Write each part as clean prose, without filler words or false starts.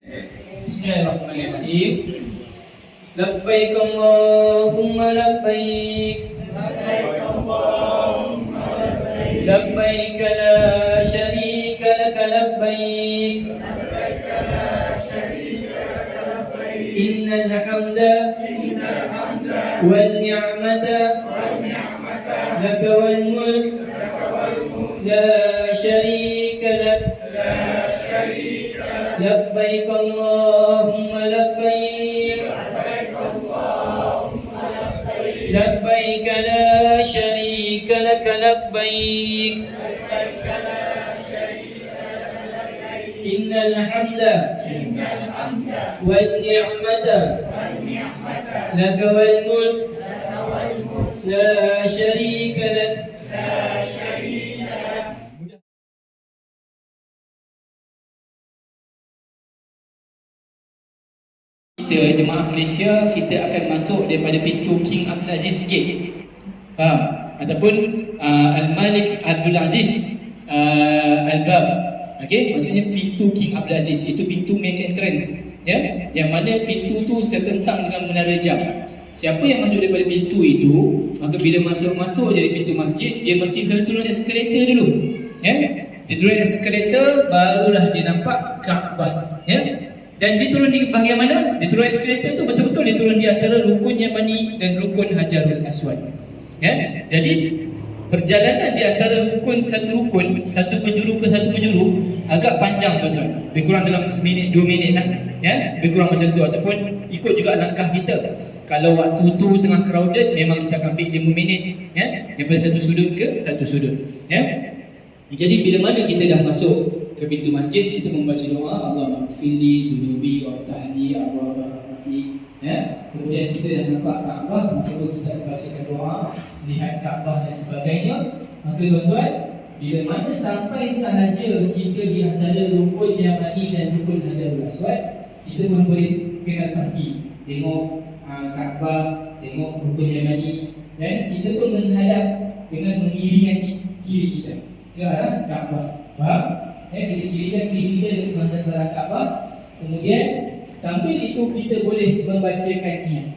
Bismillahirrahmanirrahim. Labbaik Allahumma labbaik. Labbaik la syarika laka labbaik. Innal hamda wal ni'mata laka wal mulk la syarika lak. Labbaik Allahumma labbaik. Labbaik la syarika laka labbaik. Innal hamda wal ni'mata laka wal mulk la syarika lak. Kita jemaah Malaysia, kita akan masuk daripada pintu King Abdul Aziz sikit, faham? Ataupun Al-Malik Abdul Aziz Al-Bab. Okey, maksudnya pintu King Abdul Aziz itu pintu main entrance, ya, yang mana pintu tu sertentang dengan menara jam. Siapa yang masuk daripada pintu itu, maka bila masuk dari pintu masjid, dia mesti kena turun eskalator dulu, ya. Dia turun eskalator, barulah dia nampak Kaabah, ya. Dan dia turun di bahagian mana? Dia turun eskalator tu betul-betul dia turun di antara rukun Yamani dan rukun Hajarul Aswad. Ya, jadi perjalanan di antara satu penjuru ke satu penjuru agak panjang, tuan-tuan. Lebih kurang dalam seminit 2 minit lah, ya. Lebih kurang macam tu, ataupun ikut juga langkah kita. Kalau waktu tu tengah crowded, memang kita akan ambil 5 minit, ya, daripada satu sudut ke satu sudut, ya. Jadi bila mana kita dah masuk ke pintu masjid, kita membaca doa Allahumma ighfirli dhunubi waftahli abwaaba rahmatik, ya. Kemudian kita dah nampak Kaabah, maka kita bacakan doa, lihat Kaabah dan sebagainya. Maka tuan-tuan, bila mana sampai sahaja kita di antara rukun Yamani dan rukun Hajarul Aswad, kita pun boleh kenal pasti tengok Kaabah, tengok rukun Yamani, dan kita pun menghadap dengan mengiringan kiri kita ke arah Kaabah, faham? Kiri kita menghadap ke arah Kaabah. Kemudian sambil itu kita boleh membacakan niat.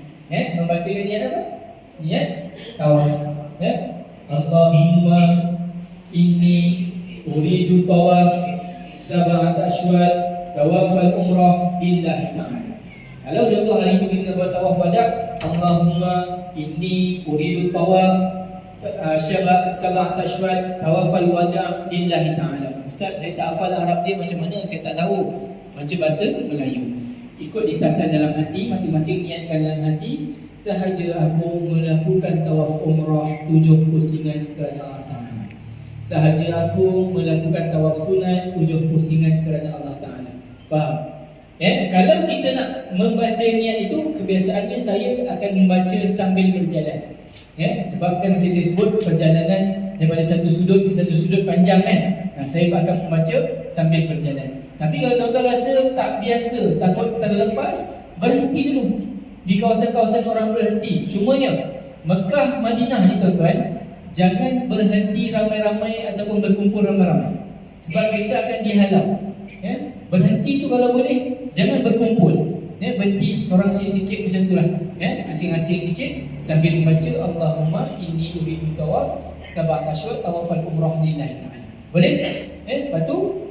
Membacakan niat apa? Niat tawaf. Allahumma inni uridu tawaf sab'at ashwat tawafal umrah lillahi ta'ala. Kalau contoh hari itu kita buat tawaf wada, Allahumma inni uridu tawaf sab'at ashwat tawafal wada lillahi ta'ala. Ustaz, saya tak hafal Arab dia macam mana, saya tak tahu. Baca bahasa Melayu. Ikut ditasan dalam hati, masing-masing niatkan dalam hati, sahaja aku melakukan tawaf umrah 7 pusingan kerana Allah Ta'ala. Sahaja aku melakukan tawaf sunat 7 pusingan kerana Allah Ta'ala. Faham? Kalau kita nak membaca niat itu, kebiasaannya saya akan membaca sambil berjalan. Sebab kan macam saya sebut, perjalanan daripada satu sudut ke satu sudut panjang, kan? Saya akan membaca sambil berjalan. Tapi kalau tuan-tuan rasa tak biasa, takut terlepas, berhenti dulu di kawasan-kawasan orang berhenti. Cumanya Mekah, Madinah ni tuan-tuan, jangan berhenti ramai-ramai ataupun berkumpul ramai-ramai, sebab kita akan dihalau. Berhenti tu kalau boleh jangan berkumpul. Berhenti seorang sikit-sikit macam itulah, asing-asing sikit sambil membaca Allahumma inni uridu tawaf sab'at ashwat tawafal umrah lillahi ta'ala. Boleh? Lepas tu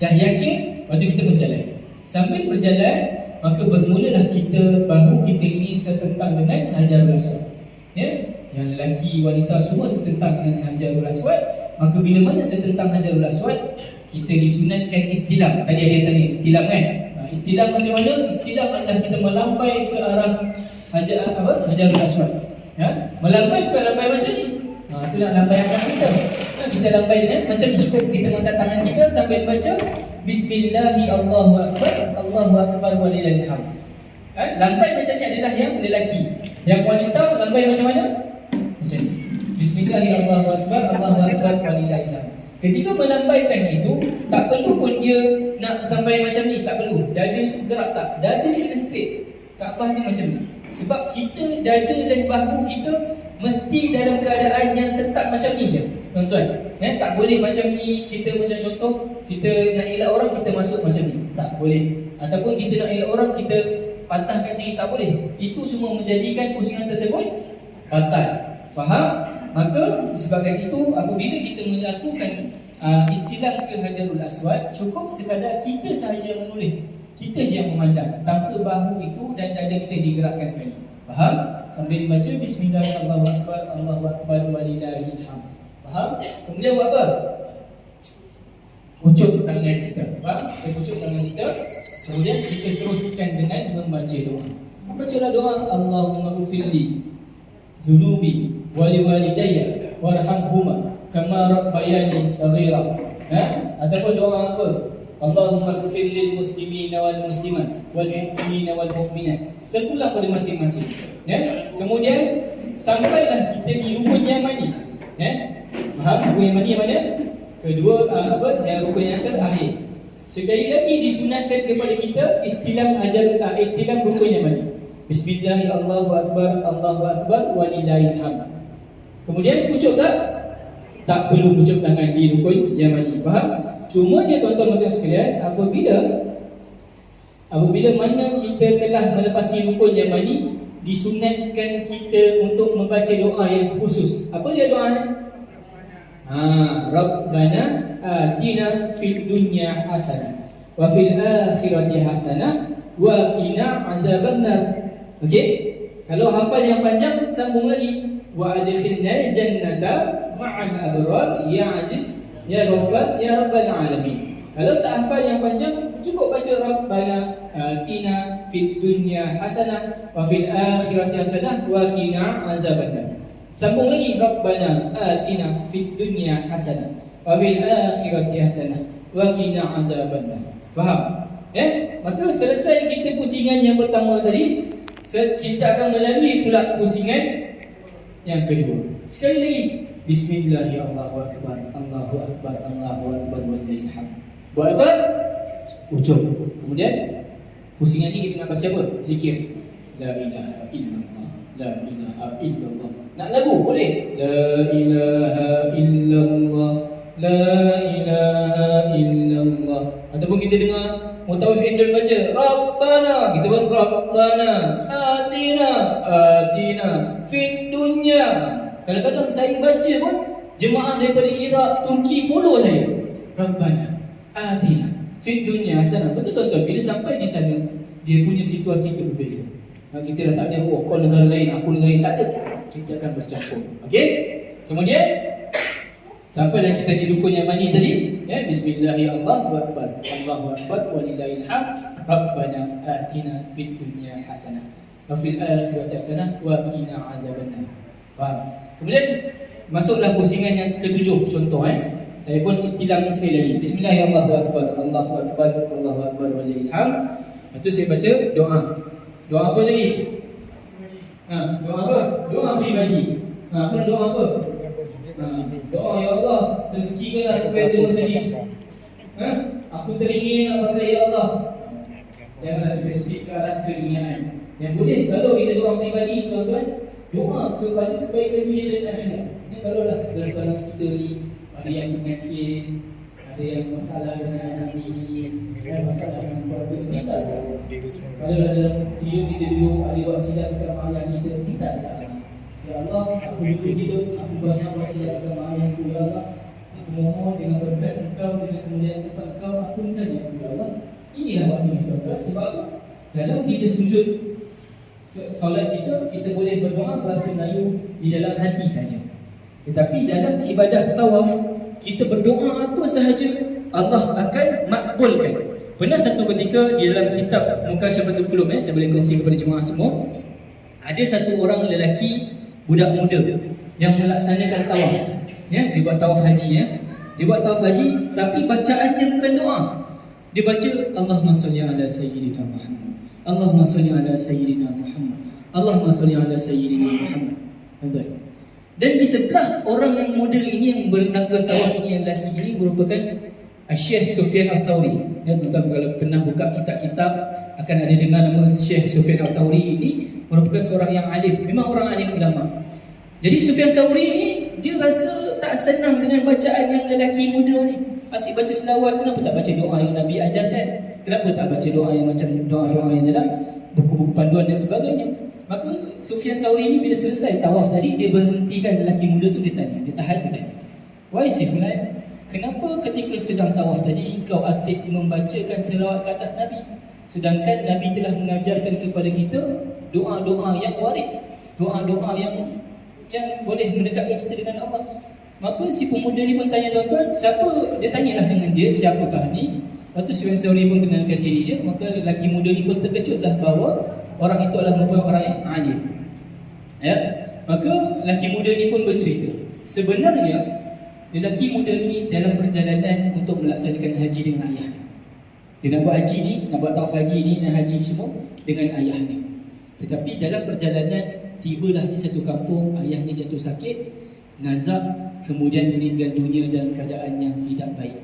dah yakin, lepas tu kita berjalan. Sambil berjalan, maka bermulalah kita, bahu kita ini sertentang dengan Hajarul Aswad. Yang lelaki, wanita semua sertentang dengan Hajarul Aswad. Maka bila mana sertentang Hajarul Aswad, kita disunatkan istilam. Tadi ada yang tanya istilam, kan? Istilam macam mana? Istilam adalah kita melambai ke arah Hajarul Aswad. Melambai bukan lambai macam ni. Itu nak lambai angkat kita. Kita lambai dengan macam ni. Cukup kita mengangkat tangan kita sambil baca Bismillahi Allahu Akbar walillahil hamd. Lambai macam ni adalah yang lelaki. Yang wanita lambai macam mana? Macam ni. Bismillahi Allahu Akbar walillahil hamd. Ketika melambaikan itu, tak perlu pun dia nak sampai macam ni, tak perlu. Dada tu gerak tak? Dada dia kena straight. Kaabah ni macam ni. Sebab kita, dada dan bahu kita mesti dalam keadaan yang tetap macam ni je, tuan-tuan. Tak boleh macam ni. Kita macam contoh kita nak elak orang, kita masuk macam ni, tak boleh. Ataupun kita nak elak orang, kita patahkan sini, tak boleh. Itu semua menjadikan pusingan tersebut batal. Faham? Maka disebabkan itu, apabila kita melakukan istilam ke Hajarul Aswad, cukup sekadar kita sahaja yang menoleh, kita je yang memandang, tanpa bahu itu dan dada kita digerakkan sekali. Faham? Sambil baca Bismillah, Allahu Akbar, Allahu Akbar, walillahil hamd. Faham? Kemudian buat apa? Pucuk tangan kita. Faham? Kita pucuk tangan kita. Kemudian kita teruskan dengan membaca doa. Bacalah doa, Allahumma ghfirli zunubi wali walidayya warhamhuma kama rabbayani saghira. Ataupun doa apa? Allahumma ighfir lil muslimina wal muslimat wal mu'minina wal mu'minat. Terpulang pada masing-masing. Kemudian sampailah kita di rukun yamani. Faham? Rukun yamani yang mana? Kedua yang rukun yang terakhir. Sekali lagi disunatkan kepada kita istilam rukun yamani. Bismillahirrahmanirrahim, Allahu Akbar, walillahil hamd. Kemudian pucuk tak? Tak perlu pucuk tangan di rukun yamani. Faham? Cuma dia tuan-tuan sekalian, apabila mana kita telah melepasi rukun yamani, disunatkan kita untuk membaca doa yang khusus. Apa dia doanya? Rabbana atina fid dunya hasanah wa fil akhirati hasanah wa qina adzabannar. Okey? Kalau hafal yang panjang, sambung lagi. Wa adkhilnal jannata ma'al abrar ya aziz ya ghaffar ya rabbal alamin. Kalau tak hafal yang panjang, cukup baca Rabbana atina fid dunya hasanah wa fil akhirati hasanah wa qina adzabannar. Sambung lagi, Rabbana atina fid dunya hasanah wa fil akhirati hasanah wa qina adzabannar. Faham? Maka selesai kita pusingan yang pertama tadi, kita akan melalui pula pusingan yang kedua. Sekali lagi, Bismillahirrahmanirrahim, Allahu Akbar, Allahu Akbar, Allahu Akbar, walillahil hamd. Buat apa? Pucuk. Kemudian pusingan ni kita nak baca apa? Zikir. La ilaha illallah, la ilaha illallah. Nak lagu boleh? La ilaha illallah, la ilaha illallah. Ataupun kita dengar Mutawif Indon baca Rabbana, kita pun Rabbana atina fid dunya. Kadang-kadang saya baca pun jemaah daripada Iraq, Turki follow saya. Rabbana atina fid dunya hasanah. Betul tuan-tuan, bila sampai di sana dia punya situasi itu berbeza. Kita dah tak ada kau negara lain, aku negara lain, tak ada. Kita akan bercampur. Okey? Kemudian sampai dah kita di rukun yang mani tadi, Bismillahirrahmanirrahim, Allahu Akbar, Allahu Akbar, walillahil hamd. Rabbana atina fid dunya hasanah wa fil akhirati hasanah wa qina adzabannar. Faham? Kemudian masuklah pusingan yang ketujuh. Contoh saya pun istilam sekali lagi. Bismillahirrahmanirrahim, Allahu Akbar, Allahu Akbar, walillahil hamd. Lepas tu saya baca doa. Doa apa lagi? Doa apa? Doa pribadi. Doa apa? Doa, ya Allah, rezekikanlah kepada Mercedes. Aku teringin nak pakai, ya Allah. Janganlah spesifik ke arah keduniaan. Yang boleh kalau kita doa pribadi, tuan-tuan, doa kepada kebaikan dunia dan akhirat. Kalau lah dalam kita ni ada yang penyakit, ada yang masalah dengan anak bini, masalah dengan keluarga, minta je. Kalau dalam hidup kita dulu ada wasiat dekat mak ayah kita, minta je. Ya Allah, aku dulu hidup, aku banyak wasiat kepada mak ayahku, ya Allah. Aku mohon dengan berkat Engkau, dengan kemuliaan tempat Engkau, ampunkan ya Allah. Inilah waktu tuan-tuan. Sebab dalam kita sujud solat kita boleh berdoa bahasa Melayu di dalam hati saja. Tetapi dalam ibadah tawaf, kita berdoa apa sahaja, Allah akan makbulkan. Pernah satu ketika di dalam kitab Mukasyafatul Qulub, saya boleh kongsi kepada jemaah semua, ada satu orang lelaki budak muda yang melaksanakan tawaf. Dia buat tawaf haji. Dia buat tawaf haji, tapi bacaannya bukan doa. Dia baca Allahumma sholli ala sayyidina Muhammad, Allahumma sholli ala sayyidina Muhammad, Allahumma sholli ala sayyidina Muhammad. Dan di sebelah orang yang muda ini yang melakukan tawaf ini, yang lelaki ini merupakan Syekh Sufyan Al-Thawri. Tuan-tuan kalau pernah buka kitab-kitab akan ada dengar nama Syekh Sufyan Al-Thawri ini, merupakan seorang yang alim, memang orang alim ulama. Jadi Sufyan Al-Thawri ini dia rasa tak senang dengan bacaan yang lelaki muda ni. asyik baca selawat, kenapa tak baca doa yang Nabi ajarkan? Kenapa tak baca doa yang macam doa-doa yang dalam buku-buku panduan dan sebagainya? Maka Sufyan Sauri ni bila selesai tawaf tadi, dia berhentikan lelaki muda tu, dia tanya, dia tahan, dia tanya, why si fulan, kenapa ketika sedang tawaf tadi kau asyik membacakan selawat ke atas Nabi, sedangkan Nabi telah mengajarkan kepada kita doa-doa yang warid, doa-doa yang boleh mendekatkan kita dengan Allah. Maka si pemuda ni pun tanya, tuan-tuan, siapa? Dia tanyalah dengan dia, siapakah ni? Lepas tu Sufyan Sauri pun kenalkan diri dia. Maka lelaki muda ni pun terkejutlah bahawa orang itu adalah merupakan orang yang alim. Ya? Maka lelaki muda ni pun bercerita, sebenarnya lelaki muda ni dalam perjalanan untuk melaksanakan haji dengan ayahnya. Dia nak buat haji ni, nak buat tawaf haji ni dan haji ni semua dengan ayahnya. Tetapi dalam perjalanan, tibalah di satu kampung, ayahnya jatuh sakit, nazak, kemudian meninggal dunia dalam keadaan yang tidak baik.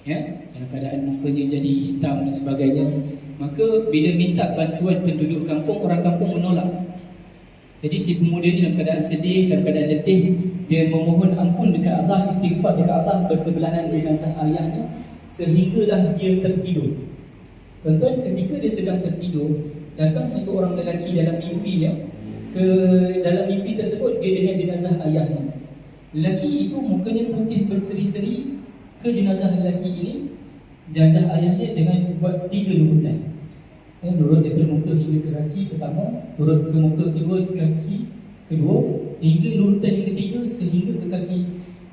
Ya, dalam keadaan mukanya jadi hitam dan sebagainya. Maka bila minta bantuan penduduk kampung, orang kampung menolak. Jadi si pemuda ni dalam keadaan sedih, dalam keadaan letih, dia memohon ampun dekat Allah, istighfar dekat Allah bersebelahan jenazah ayahnya, sehinggalah dia tertidur. Tuan-tuan, ketika dia sedang tertidur, datang satu orang lelaki dalam mimpinya. Dalam mimpi tersebut, dia dengan jenazah ayahnya. Lelaki itu mukanya putih berseri-seri. Ke jenazah lelaki ini, jenazah ayahnya dengan buat 3 lurutan. Lurut daripada muka hingga ke kaki pertama, lurut ke muka kedua, kaki kedua, hingga lurutan yang ketiga sehingga ke kaki.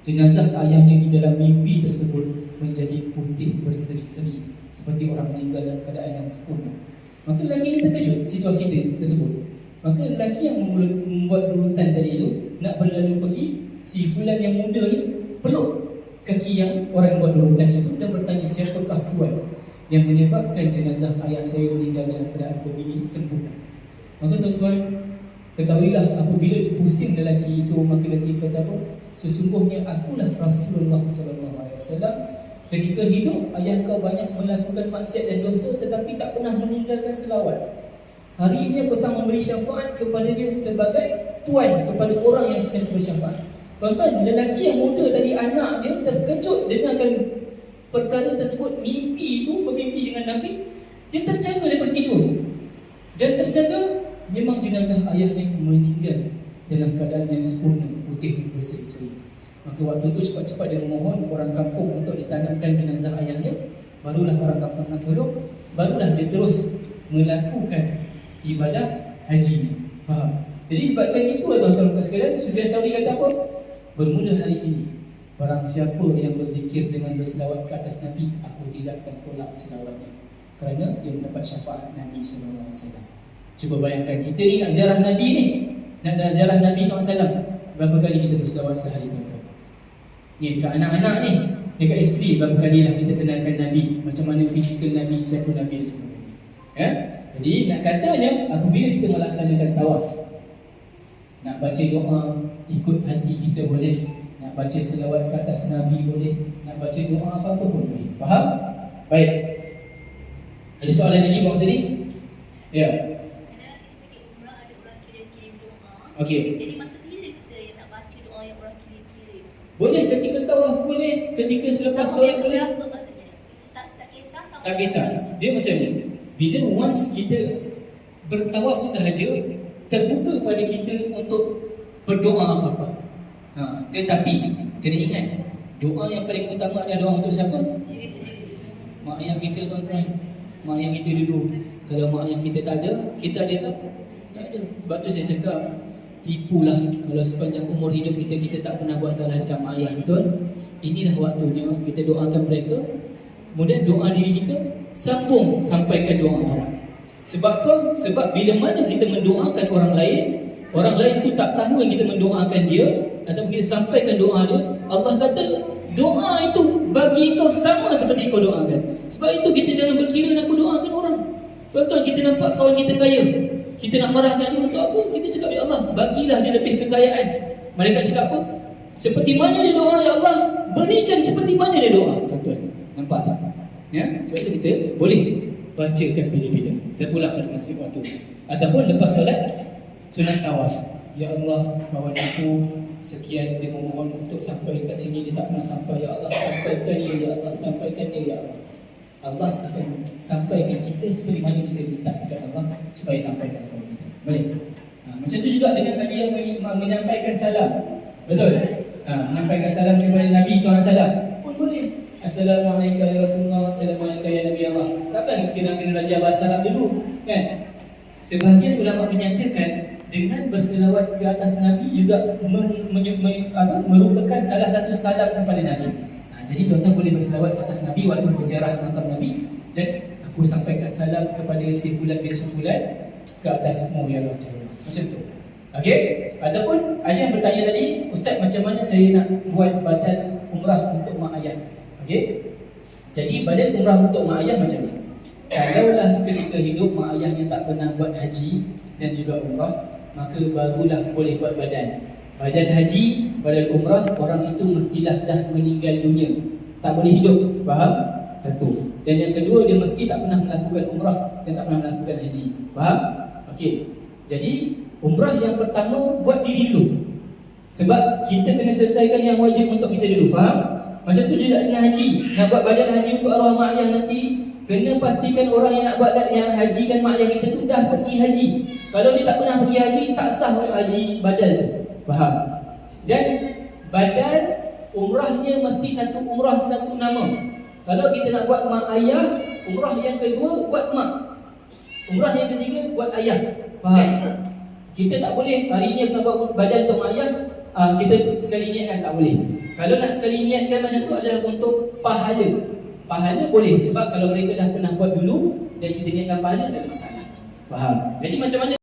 Jenazah ayahnya di dalam mimpi tersebut menjadi putih berseri-seri, seperti orang meninggal dalam keadaan yang sempurna. Maka lelaki ini terkejut situasi tersebut. Maka lelaki yang membuat lurutan tadi itu nak berlalu pergi, si fulan yang muda ni peluk kaki yang orang yang buat lurutan itu dan bertanya, siapakah tuan yang menyebabkan jenazah ayah saya meninggal dalam keadaan begini sempurna? Maka tuan-tuan, ketahuilah apabila dipusing lelaki itu, maka lelaki kata apa? Sesungguhnya akulah Rasulullah SAW. Ketika hidup, ayah kau banyak melakukan maksiat dan dosa tetapi tak pernah meninggalkan selawat. Hari ini aku tak memberi syafaat kepada dia sebagai tuan kepada orang yang sentiasa bersyafaat. Tuan-tuan, lelaki yang muda tadi, anak dia terkejut dengarkan perkara tersebut. Mimpi itu, bermimpi dengan Nabi, dia terjaga daripada tidur. Dan terjaga, memang jenazah ayahnya meninggal dalam keadaan yang sempurna, putih dan berseri-seri. Maka waktu itu cepat-cepat dia memohon orang kampung untuk ditanamkan jenazah ayahnya. Barulah orang kampung nak tolong, barulah dia terus melakukan ibadah haji. Faham? Jadi sebabkan itulah tuan-tuan sekalian, Sufyan Sauri kata apa? Bermula hari ini, barang siapa yang berzikir dengan berselawat ke atas Nabi, aku tidak akan tolak selawatnya, kerana dia mendapat syafaat Nabi SAW. Cuba bayangkan, kita ni nak ziarah Nabi ni, nak ziarah Nabi SAW, berapa kali kita berselawat sehari, tuan-tuan? Ni dekat anak-anak ni, dekat isteri, berapa kali lah kita kenalkan Nabi, macam mana fizikal Nabi, siapa Nabi dan sebagainya. Ya? Jadi nak katanya, apabila kita melaksanakan tawaf, nak baca doa ikut hati kita boleh, nak baca selawat ke atas Nabi boleh, nak baca doa apa-apa pun boleh. Faham? Baik. Ada soalan lagi buat masa ni? Ya. Ada orang kirim-kirim doa. Okey. Jadi masa bila kita yang nak baca doa yang orang kirim-kirim? Boleh ketika tawaf boleh, ketika selepas solat boleh. Berapa maksudnya? Tak kisah sama. Tak kisah. Dia macam ni. Bila once kita bertawaf sahaja, terbuka pada kita untuk berdoa apa-apa. Tetapi kena ingat, doa yang paling utama adalah doa untuk siapa? Diri sendiri. Mak ayah kita, tuan-tuan. Mak ayah kita dulu. Kalau mak ayah kita tak ada, kita ada tak? Tak ada. Sebab tu saya cakap, tipulah kalau sepanjang umur hidup kita, kita tak pernah buat salah dekat mak ayah, betul? Inilah waktunya kita doakan mereka. Kemudian doa diri kita, sambung sampaikan doa orang. Sebab apa? Sebab bila mana kita mendoakan orang lain tu tak tahu yang kita mendoakan dia, ataupun kita sampaikan doa dia, Allah kata doa itu bagi kau sama seperti kau doakan. Sebab itu kita jangan berkira nak doakan orang. Tuan-tuan, kita nampak kawan kita kaya, kita nak marahkan dia untuk apa? Kita cakap, ya Allah, bagilah dia lebih kekayaan. Mereka cakap apa? Seperti mana dia doa, ya Allah, berikan seperti mana dia doa. Tuan-tuan, nampak tak? Ya? Sebab itu kita boleh bacakan bila-bila, terpulang pada masa waktu. Ataupun lepas solat, sunat tawaf. Ya Allah, kawan aku sekian dia memohon untuk sampai kat sini, dia tak pernah sampai. Ya Allah, sampaikan dia, ya Allah, sampaikan dia, ya Allah. Allah akan sampaikan kita seperti mana kita minta kepada Allah supaya sampaikan kepada kita. Boleh? Macam tu juga dengan ada yang menyampaikan salam. Betul? Menyampaikan salam kepada Nabi SAW pun boleh. Assalamualaikum ya Rasulullah, Assalamualaikum ya Nabi Allah. Takkan kita kena belajar bahasa Arab dulu, kan? Sebahagian ulama menyatakan dengan berselawat ke atas Nabi juga merupakan salah satu salam kepada Nabi. Jadi tuan-tuan boleh berselawat ke atas Nabi waktu berziarah makam Nabi, dan aku sampaikan salam kepada si fulan bin Fulan ke atasmu ya Rasulullah. Macam tu. Okey. Adapun ada yang bertanya tadi, Ustaz, macam mana saya nak buat badan umrah untuk mak ayah? Okey. Jadi badan umrah untuk mak ayah macam ni. Kalaulah ketika hidup mak ayahnya tak pernah buat haji dan juga umrah, maka barulah boleh buat badan. Badan haji, badan umrah, orang itu mestilah dah meninggal dunia, tak boleh hidup. Faham? Satu. Dan yang kedua, dia mesti tak pernah melakukan umrah dan tak pernah melakukan haji. Faham? Okey. Jadi umrah yang pertama buat diri dulu, sebab kita kena selesaikan yang wajib untuk kita dulu. Faham? Macam tu juga dengan haji. Nak buat badan haji untuk arwah mak ayah nanti, kena pastikan orang yang nak buat yang hajikan mak ayah kita tu dah pergi haji. Kalau dia tak pernah pergi haji, tak sah haji badal tu. Faham? Dan badan umrahnya mesti satu umrah satu nama. Kalau kita nak buat mak ayah, umrah yang kedua buat mak, umrah yang ketiga buat ayah. Faham? Kita tak boleh hari ni nak buat badan untuk mak ayah, kita sekali niatkan, tak boleh. Kalau nak sekali niatkan macam tu adalah untuk pahala. Pahala boleh, sebab kalau mereka dah pernah buat dulu dan kita niatkan pahala, tak ada masalah. Faham? Jadi macam mana